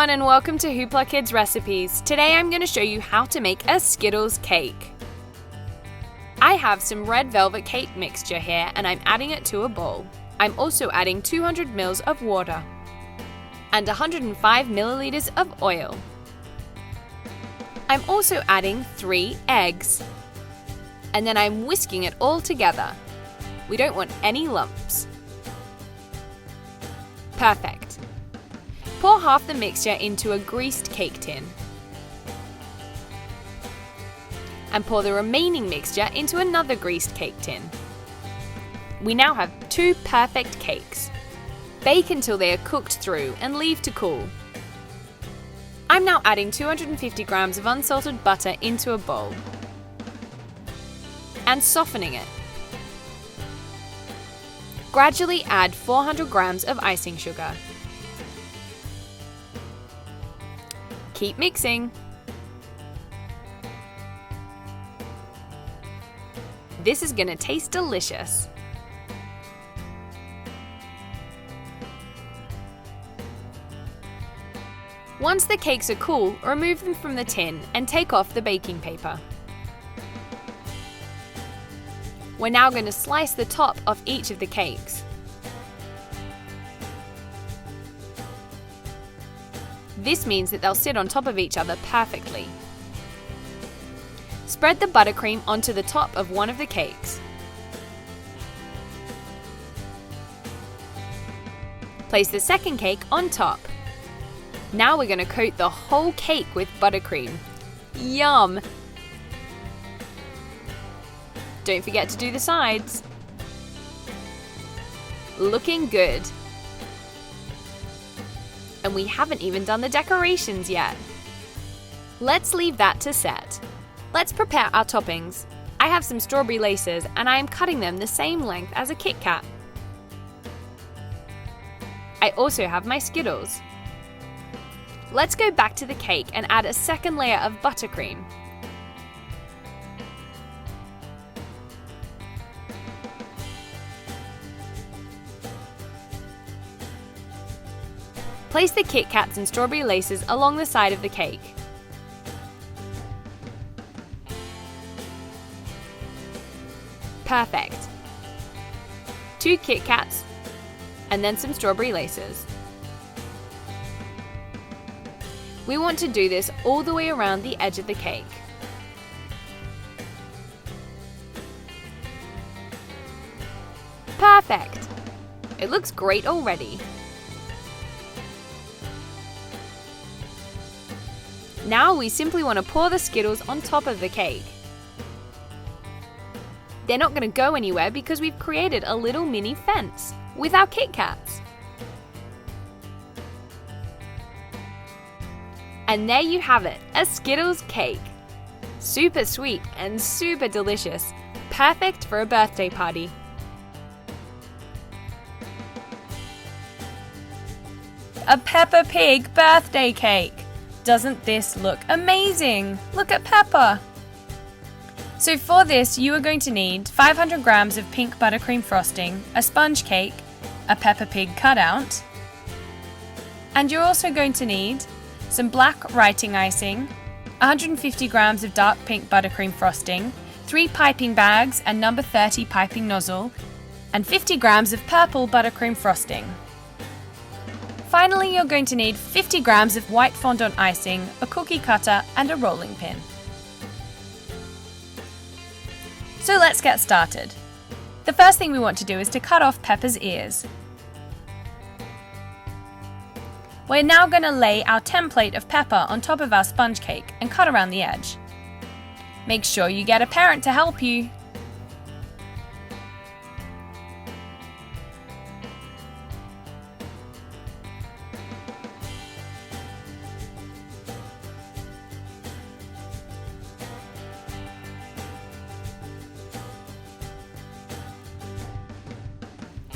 everyone and welcome to Hoopla Kids Recipes. Today I'm going to show you how to make a Skittles cake. I have some red velvet cake mixture here and I'm adding it to a bowl. I'm also adding 200 ml of water and 105 milliliters of oil. I'm also adding 3 eggs. And then I'm whisking it all together. We don't want any lumps. Perfect. Pour half the mixture into a greased cake tin. And pour the remaining mixture into another greased cake tin. We now have 2 perfect cakes. Bake until they are cooked through and leave to cool. I'm now adding 250 grams of unsalted butter into a bowl and softening it. Gradually add 400 grams of icing sugar. Keep mixing. This is going to taste delicious. Once the cakes are cool, remove them from the tin and take off the baking paper. We're now going to slice the top of each of the cakes. This means that they'll sit on top of each other perfectly. Spread the buttercream onto the top of one of the cakes. Place the second cake on top. Now we're going to coat the whole cake with buttercream. Yum! Don't forget to do the sides. Looking good. And we haven't even done the decorations yet. Let's leave that to set. Let's prepare our toppings. I have some strawberry laces and I am cutting them the same length as a Kit Kat. I also have my Skittles. Let's go back to the cake and add a second layer of buttercream. Place the Kit Kats and strawberry laces along the side of the cake. Perfect. 2 Kit Kats and then some strawberry laces. We want to do this all the way around the edge of the cake. Perfect! It looks great already. Now we simply want to pour the Skittles on top of the cake. They're not going to go anywhere because we've created a little mini fence with our Kit Kats. And there you have it, a Skittles cake. Super sweet and super delicious. Perfect for a birthday party. A Peppa Pig birthday cake. Doesn't this look amazing? Look at Peppa! So for this, you are going to need 500 grams of pink buttercream frosting, a sponge cake, a Peppa Pig cutout, and you're also going to need some black writing icing, 150 grams of dark pink buttercream frosting, 3 piping bags and number 30 piping nozzle, and 50 grams of purple buttercream frosting. Finally, you're going to need 50 grams of white fondant icing, a cookie cutter, and a rolling pin. So let's get started. The first thing we want to do is to cut off Peppa's ears. We're now going to lay our template of Peppa on top of our sponge cake and cut around the edge. Make sure you get a parent to help you.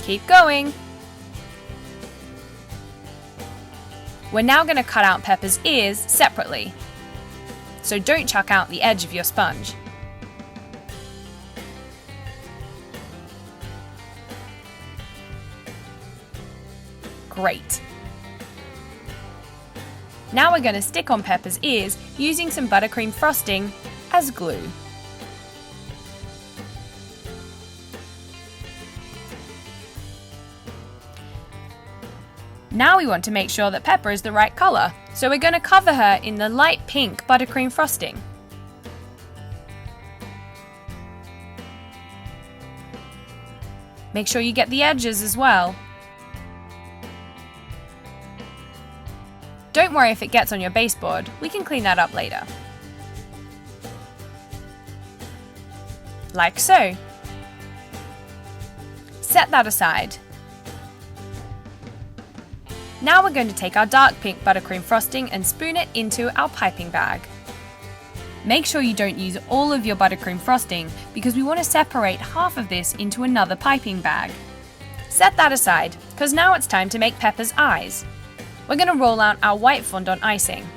Keep going. We're now going to cut out Peppa's ears separately. So don't chuck out the edge of your sponge. Great. Now we're going to stick on Peppa's ears using some buttercream frosting as glue. Now we want to make sure that Peppa is the right colour, so we're going to cover her in the light pink buttercream frosting. Make sure you get the edges as well. Don't worry if it gets on your baseboard, we can clean that up later. Like so. Set that aside. Now we're going to take our dark pink buttercream frosting and spoon it into our piping bag. Make sure you don't use all of your buttercream frosting because we want to separate half of this into another piping bag. Set that aside, because now it's time to make Peppa's eyes. We're going to roll out our white fondant icing.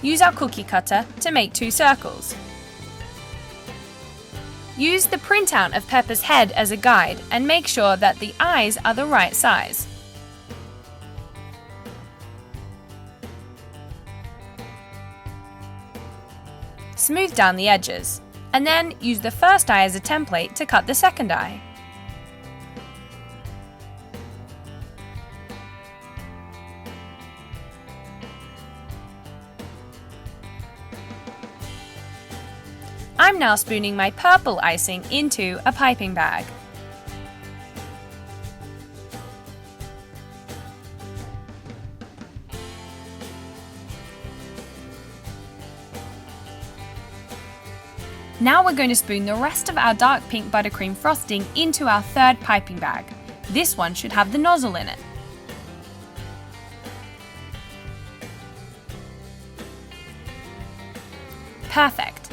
Use our cookie cutter to make 2 circles. Use the printout of Peppa's head as a guide and make sure that the eyes are the right size. Smooth down the edges, and then use the first eye as a template to cut the second eye. I'm now spooning my purple icing into a piping bag. Now we're going to spoon the rest of our dark pink buttercream frosting into our third piping bag. This one should have the nozzle in it. Perfect.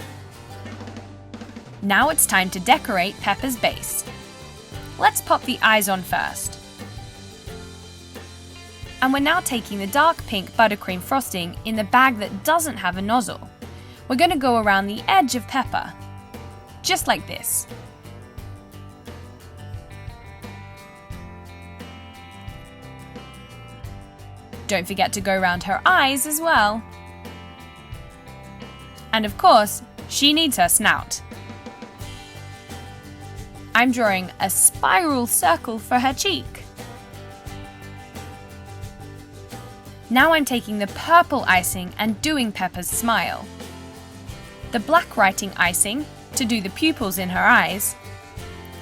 Now it's time to decorate Peppa's base. Let's pop the eyes on first. And we're now taking the dark pink buttercream frosting in the bag that doesn't have a nozzle. We're going to go around the edge of Peppa, just like this. Don't forget to go around her eyes as well. And of course, she needs her snout. I'm drawing a spiral circle for her cheek. Now I'm taking the purple icing and doing Peppa's smile. The black writing icing to do the pupils in her eyes.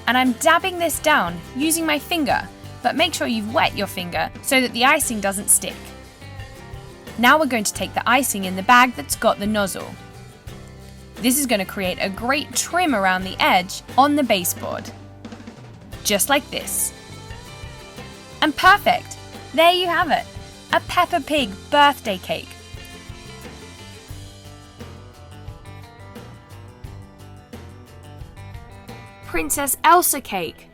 And I'm dabbing this down using my finger, but make sure you've wet your finger so that the icing doesn't stick. Now we're going to take the icing in the bag that's got the nozzle. This is going to create a great trim around the edge on the baseboard. Just like this. And perfect! There you have it! A Peppa Pig birthday cake. Princess Elsa cake.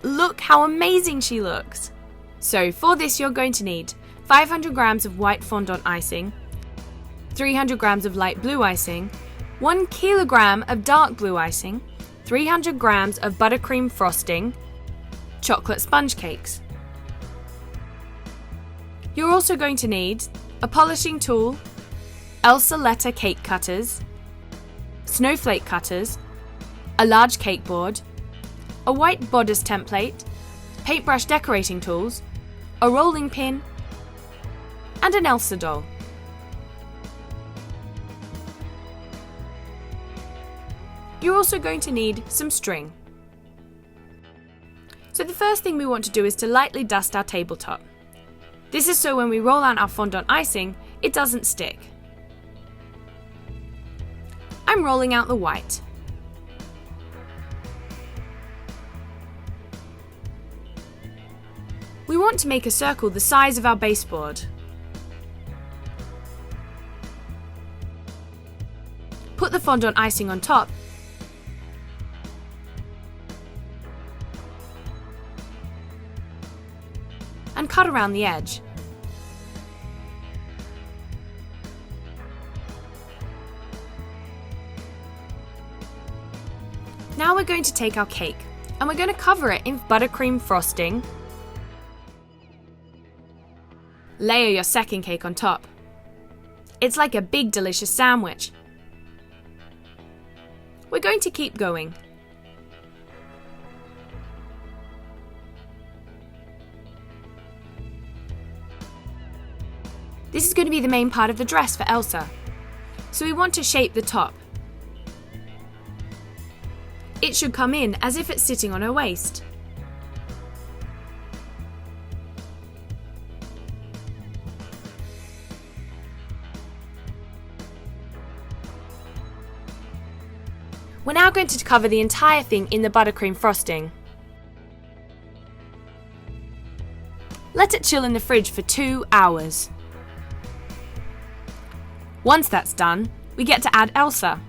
Look how amazing she looks! So for this you're going to need 500 grams of white fondant icing, 300 grams of light blue icing, 1 kilogram of dark blue icing, 300 grams of buttercream frosting, chocolate sponge cakes. You're also going to need a polishing tool, Elsa letter cake cutters, snowflake cutters, a large cake board, a white bodice template, paintbrush decorating tools, a rolling pin, and an Elsa doll. You're also going to need some string. So the first thing we want to do is to lightly dust our tabletop. This is so when we roll out our fondant icing, it doesn't stick. I'm rolling out the white. We want to make a circle the size of our baseboard. Put the fondant icing on top and cut around the edge. Now we're going to take our cake and we're going to cover it in buttercream frosting, Layer your second cake on top. It's like a big delicious sandwich. We're going to keep going. This is going to be the main part of the dress for Elsa. So we want to shape the top. It should come in as if it's sitting on her waist. We're now going to cover the entire thing in the buttercream frosting. Let it chill in the fridge for 2 hours. Once that's done, we get to add Elsa.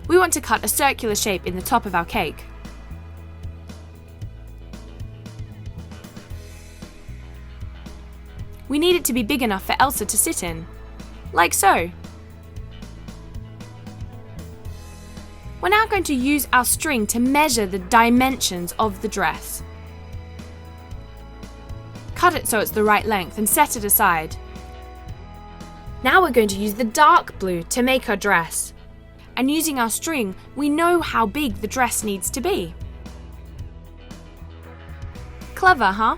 We want to cut a circular shape in the top of our cake. We need it to be big enough for Elsa to sit in, like so. We're now going to use our string to measure the dimensions of the dress. Cut it so it's the right length and set it aside. Now we're going to use the dark blue to make our dress. And using our string, we know how big the dress needs to be. Clever, huh?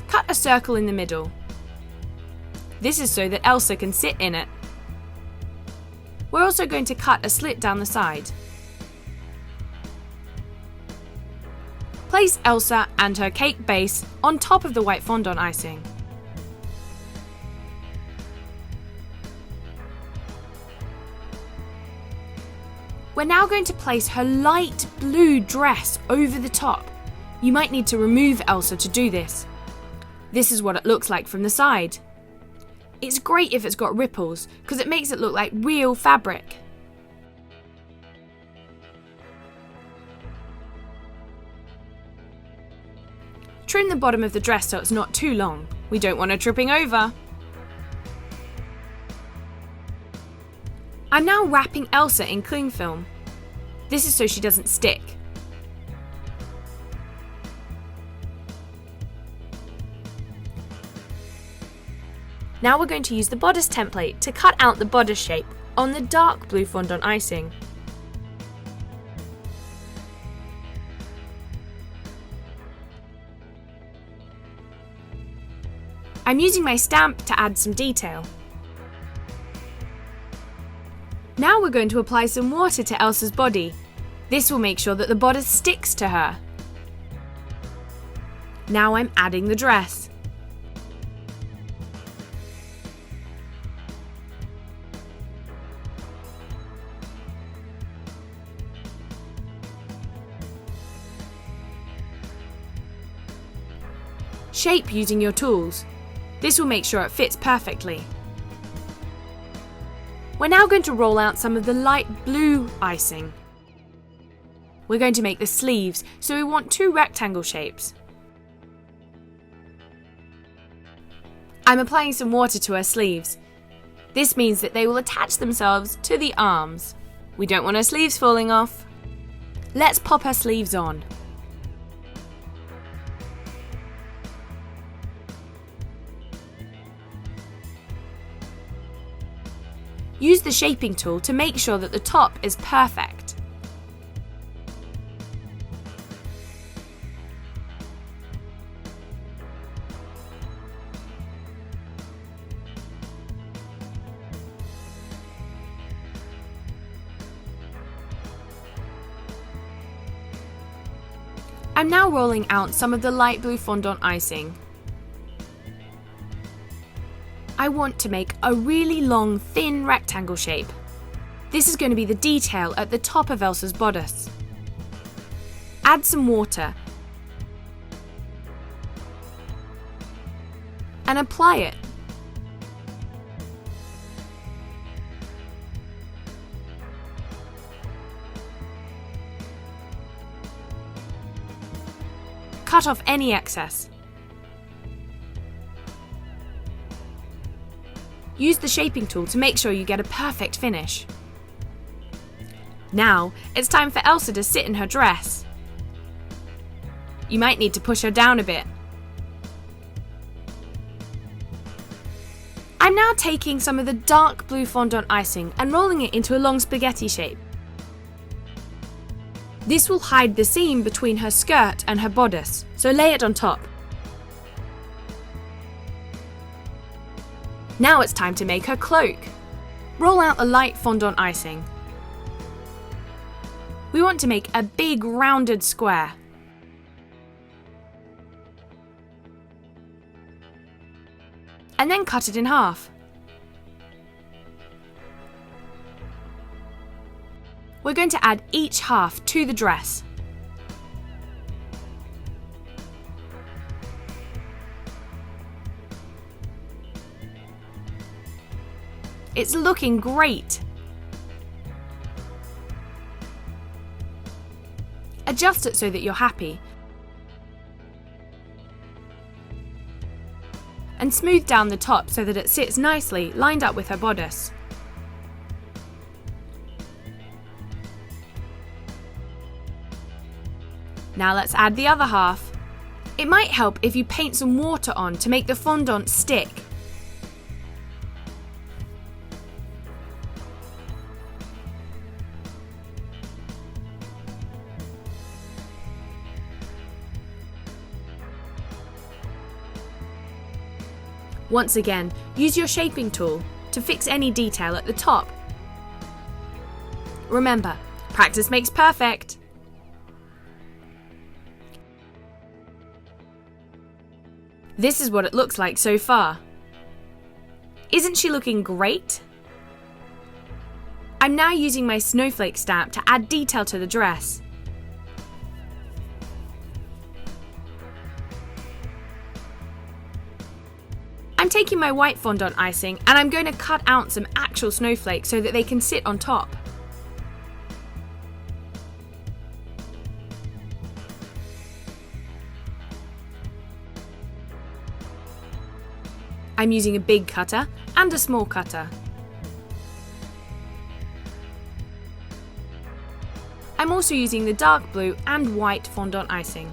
Cut a circle in the middle. This is so that Elsa can sit in it. We're also going to cut a slit down the side. Place Elsa and her cake base on top of the white fondant icing. We're now going to place her light blue dress over the top. You might need to remove Elsa to do this. This is what it looks like from the side. It's great if it's got ripples, because it makes it look like real fabric. Trim the bottom of the dress so it's not too long. We don't want her tripping over. I'm now wrapping Elsa in cling film. This is so she doesn't stick. Now we're going to use the bodice template to cut out the bodice shape on the dark blue fondant icing. I'm using my stamp to add some detail. Now we're going to apply some water to Elsa's body. This will make sure that the bodice sticks to her. Now I'm adding the dress. Shape using your tools. This will make sure it fits perfectly. We're now going to roll out some of the light blue icing. We're going to make the sleeves, so we want 2 rectangle shapes. I'm applying some water to her sleeves. This means that they will attach themselves to the arms. We don't want her sleeves falling off. Let's pop her sleeves on. Use the shaping tool to make sure that the top is perfect. I'm now rolling out some of the light blue fondant icing. I want to make a really long, thin rectangle shape. This is going to be the detail at the top of Elsa's bodice. Add some water and apply it. Cut off any excess. Use the shaping tool to make sure you get a perfect finish. Now, it's time for Elsa to sit in her dress. You might need to push her down a bit. I'm now taking some of the dark blue fondant icing and rolling it into a long spaghetti shape. This will hide the seam between her skirt and her bodice, so lay it on top. Now it's time to make her cloak. Roll out the light fondant icing. We want to make a big rounded square. And then cut it in half. We're going to add each half to the dress. It's looking great! Adjust it so that you're happy. And smooth down the top so that it sits nicely, lined up with her bodice. Now let's add the other half. It might help if you paint some water on to make the fondant stick. Once again, use your shaping tool to fix any detail at the top. Remember, practice makes perfect. This is what it looks like so far. Isn't she looking great? I'm now using my snowflake stamp to add detail to the dress. I'm taking my white fondant icing and I'm going to cut out some actual snowflakes so that they can sit on top. I'm using a big cutter and a small cutter. I'm also using the dark blue and white fondant icing.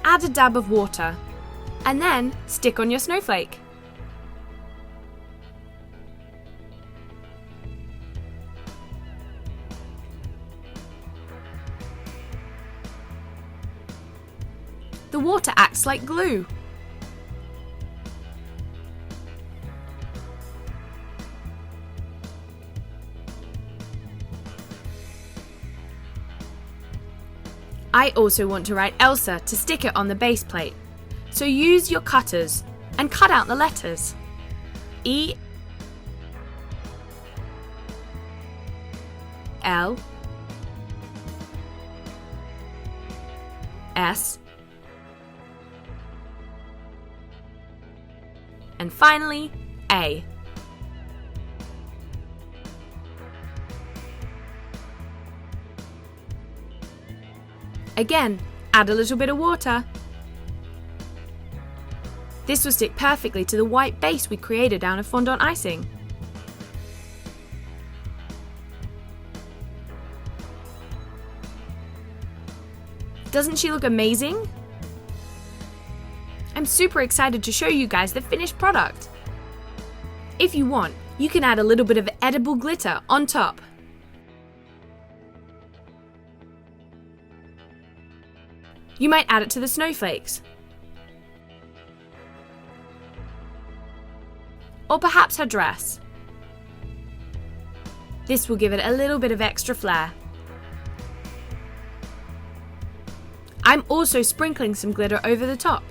Add a dab of water and then stick on your snowflake. The water acts like glue. I also want to write Elsa to stick it on the base plate, so use your cutters and cut out the letters. E, L, S, and finally, A. Again, add a little bit of water. This will stick perfectly to the white base we created out of fondant icing. Doesn't she look amazing? I'm super excited to show you guys the finished product. If you want, you can add a little bit of edible glitter on top. You might add it to the snowflakes. Or perhaps her dress. This will give it a little bit of extra flair. I'm also sprinkling some glitter over the top.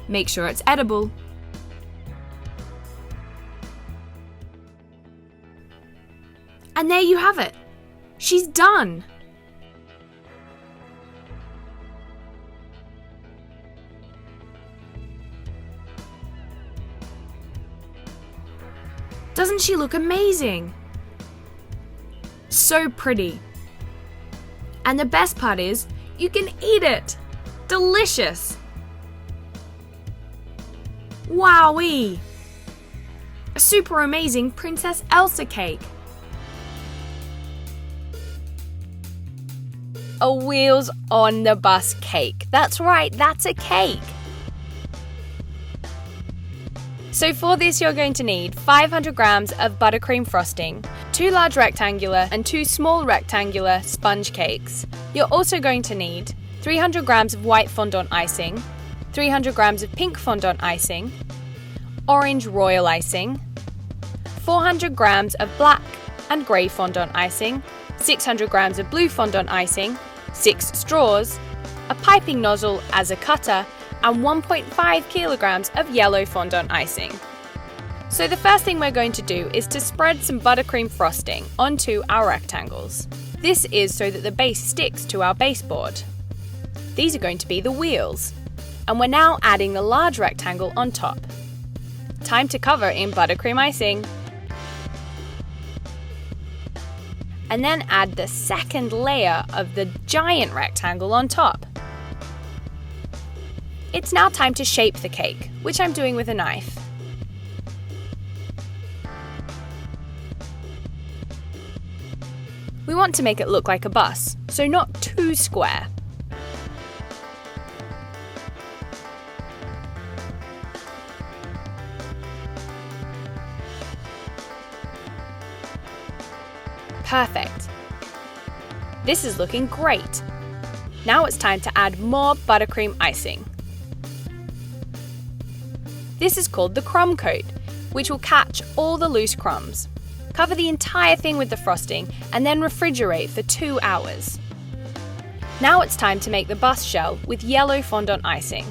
Make sure it's edible. And there you have it. She's done. Doesn't she look amazing? So pretty. And the best part is, you can eat it! Delicious! Wowee! A super amazing Princess Elsa cake! a wheels on the bus cake. That's right, that's a cake. So for this you're going to need 500 grams of buttercream frosting, 2 large rectangular and 2 small rectangular sponge cakes. You're also going to need 300 grams of white fondant icing, 300 grams of pink fondant icing, orange royal icing, 400 grams of black and grey fondant icing, 600 grams of blue fondant icing, 6 straws, a piping nozzle as a cutter, and 1.5 kilograms of yellow fondant icing. So the first thing we're going to do is to spread some buttercream frosting onto our rectangles. This is so that the base sticks to our baseboard. These are going to be the wheels. And we're now adding the large rectangle on top. Time to cover in buttercream icing. And then add the second layer of the giant rectangle on top. It's now time to shape the cake, which I'm doing with a knife. We want to make it look like a bus, so not too square. Perfect. This is looking great. Now it's time to add more buttercream icing. This is called the crumb coat, which will catch all the loose crumbs. Cover the entire thing with the frosting and then refrigerate for 2 hours. Now it's time to make the bus shell with yellow fondant icing.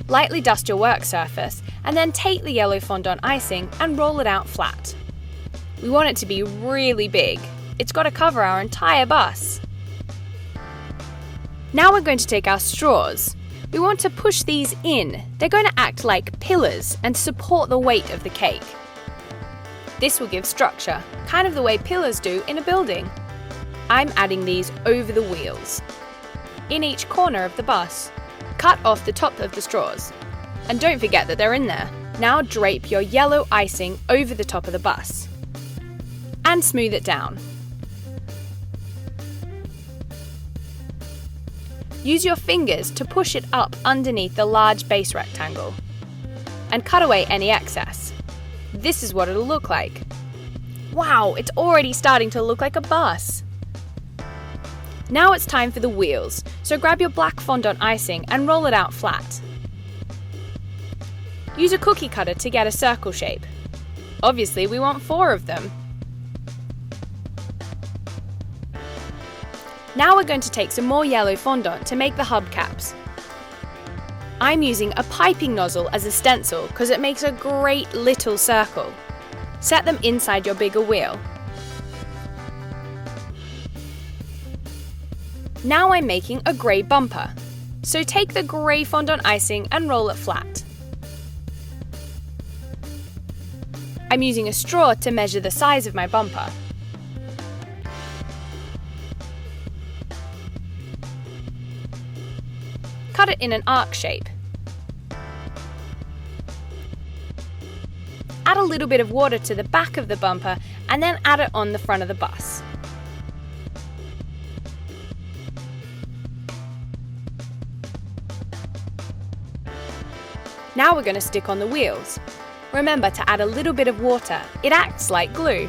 Lightly dust your work surface and then take the yellow fondant icing and roll it out flat. We want it to be really big. It's got to cover our entire bus. Now we're going to take our straws. We want to push these in. They're going to act like pillars and support the weight of the cake. This will give structure, kind of the way pillars do in a building. I'm adding these over the wheels, in each corner of the bus. Cut off the top of the straws. And don't forget that they're in there. Now drape your yellow icing over the top of the bus. And smooth it down. Use your fingers to push it up underneath the large base rectangle. And cut away any excess. This is what it'll look like. Wow, it's already starting to look like a bus. Now it's time for the wheels, so grab your black fondant icing and roll it out flat. Use a cookie cutter to get a circle shape. Obviously, we want 4 of them. Now we're going to take some more yellow fondant to make the hubcaps. I'm using a piping nozzle as a stencil because it makes a great little circle. Set them inside your bigger wheel. Now I'm making a grey bumper. So take the grey fondant icing and roll it flat. I'm using a straw to measure the size of my bumper. Cut it in an arc shape. Add a little bit of water to the back of the bumper and then add it on the front of the bus. Now we're going to stick on the wheels. Remember to add a little bit of water. It acts like glue.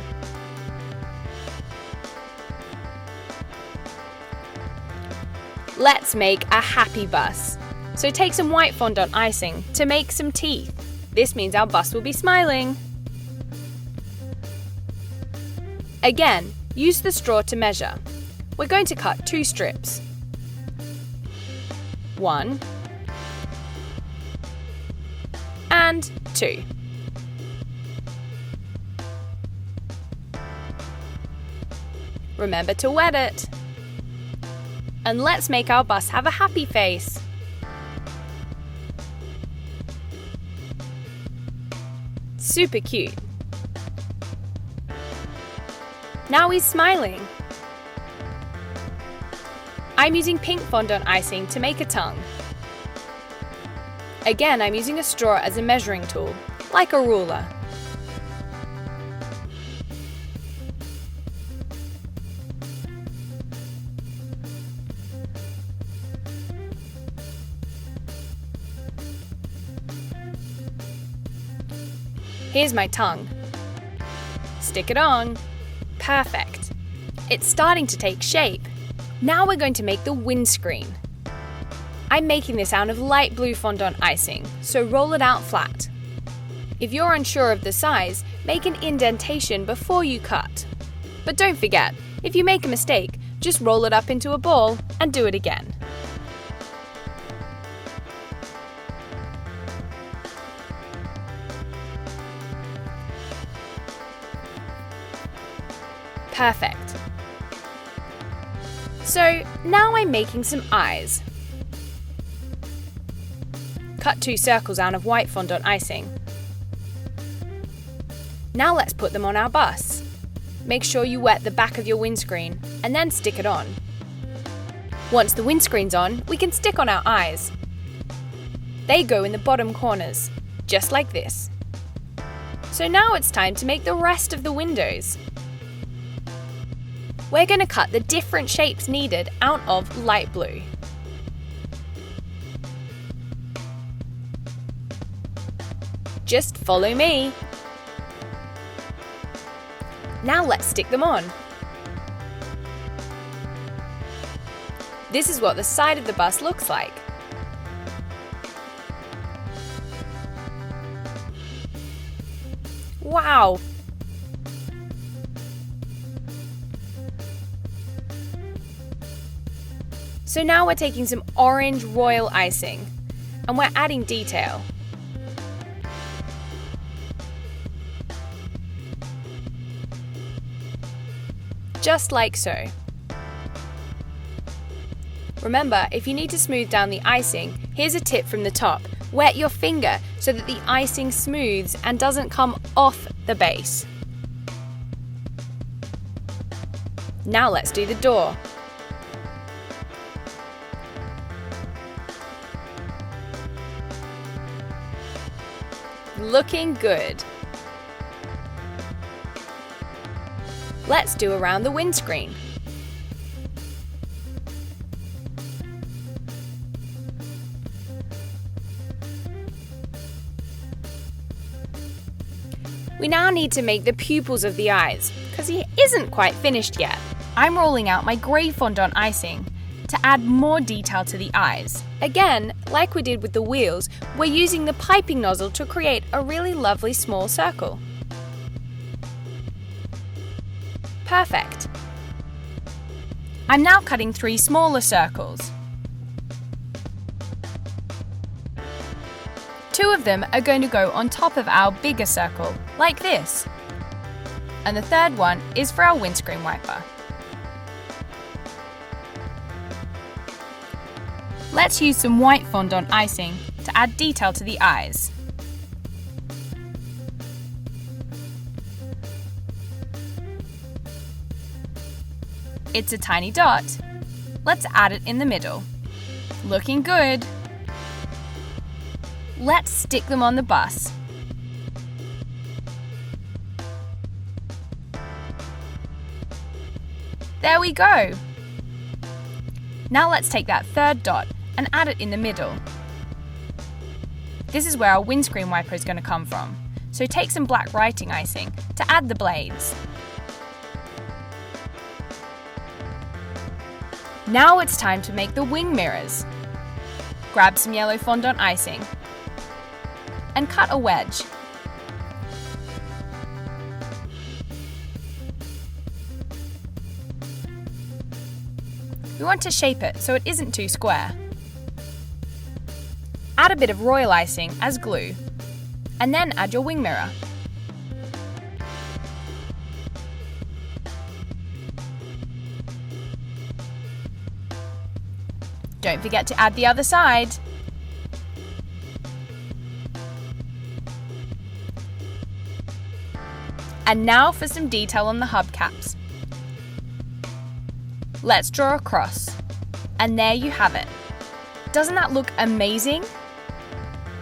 Let's make a happy bus. So take some white fondant icing to make some teeth. This means our bus will be smiling. Again, use the straw to measure. We're going to cut 2 strips. 1 and 2. Remember to wet it. And let's make our bus have a happy face. Super cute. Now he's smiling. I'm using pink fondant icing to make a tongue. Again, I'm using a straw as a measuring tool, like a ruler. Here's my tongue. Stick it on. Perfect. It's starting to take shape. Now we're going to make the windscreen. I'm making this out of light blue fondant icing, so roll it out flat. If you're unsure of the size, make an indentation before you cut. But don't forget, if you make a mistake, just roll it up into a ball and do it again. Perfect. So now I'm making some eyes. Cut 2 circles out of white fondant icing. Now let's put them on our bus. Make sure you wet the back of your windscreen and then stick it on. Once the windscreen's on, we can stick on our eyes. They go in the bottom corners, just like this. So now it's time to make the rest of the windows. We're going to cut the different shapes needed out of light blue. Just follow me. Now let's stick them on. This is what the side of the bus looks like. Wow! So now we're taking some orange royal icing and we're adding detail. Just like so. Remember, if you need to smooth down the icing, here's a tip from the top. Wet your finger so that the icing smooths and doesn't come off the base. Now let's do the door. Looking good. Let's do around the windscreen. We now need to make the pupils of the eyes, because he isn't quite finished yet. I'm rolling out my grey fondant icing to add more detail to the eyes. Again, like we did with the wheels, we're using the piping nozzle to create a really lovely small circle. Perfect. I'm now cutting 3 smaller circles. 2 of them are going to go on top of our bigger circle, like this. And the third one is for our windscreen wiper. Let's use some white fondant icing to add detail to the eyes. It's a tiny dot. Let's add it in the middle. Looking good. Let's stick them on the bus. There we go. Now let's take that third dot and add it in the middle. This is where our windscreen wiper is going to come from. So take some black writing icing to add the blades. Now it's time to make the wing mirrors. Grab some yellow fondant icing and cut a wedge. We want to shape it so it isn't too square. Add a bit of royal icing as glue, and then add your wing mirror. Don't forget to add the other side. And now for some detail on the hubcaps. Let's draw a cross. And there you have it. Doesn't that look amazing?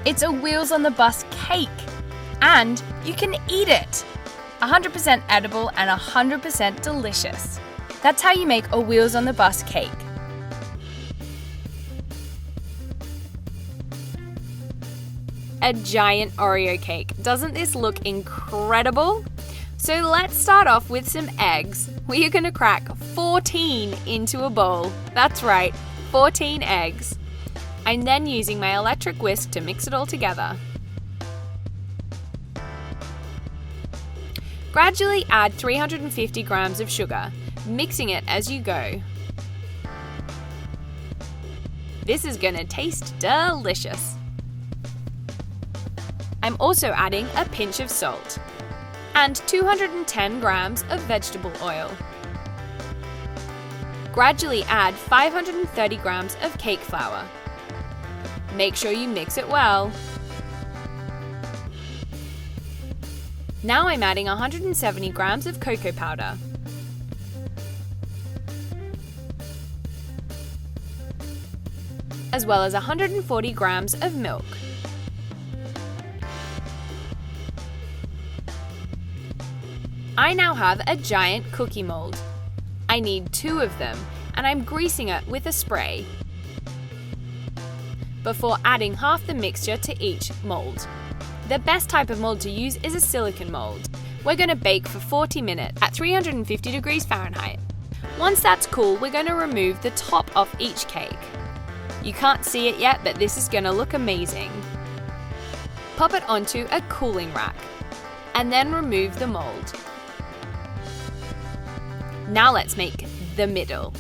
It's a Wheels on the Bus cake. And you can eat it. 100% edible and 100% delicious. That's how you make a Wheels on the Bus cake. a giant Oreo cake. Doesn't this look incredible? So let's start off with some eggs. We are going to crack 14 into a bowl. That's right, 14 eggs. I'm then using my electric whisk to mix it all together. Gradually add 350 grams of sugar, mixing it as you go. This is going to taste delicious. I'm also adding a pinch of salt and 210 grams of vegetable oil. Gradually add 530 grams of cake flour. Make sure you mix it well. Now I'm adding 170 grams of cocoa powder. As well as 140 grams of milk. I now have a giant cookie mold. I need 2 of them, and I'm greasing it with a spray before adding half the mixture to each mold. The best type of mold to use is a silicone mold. We're going to bake for 40 minutes at 350 degrees Fahrenheit. Once that's cool, we're going to remove the top off each cake. You can't see it yet, but this is going to look amazing. Pop it onto a cooling rack, and then remove the mold. Now let's make the middle.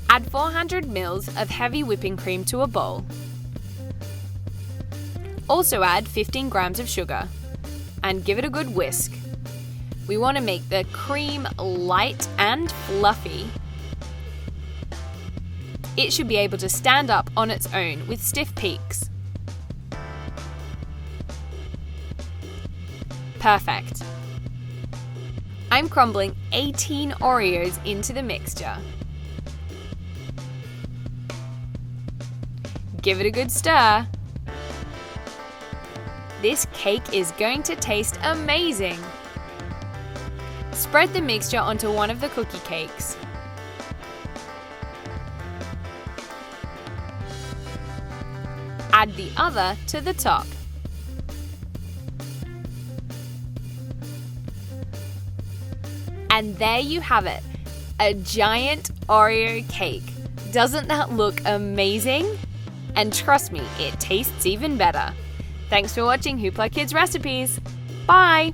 Add 400 ml of heavy whipping cream to a bowl. Also add 15 grams of sugar and give it a good whisk. We want to make the cream light and fluffy. It should be able to stand up on its own with stiff peaks. Perfect. I'm crumbling 18 Oreos into the mixture. Give it a good stir. This cake is going to taste amazing. Spread the mixture onto one of the cookie cakes. Add the other to the top. And there you have it, a giant Oreo cake. Doesn't that look amazing? And trust me, it tastes even better. Thanks for watching Hoopla Kids Recipes. Bye!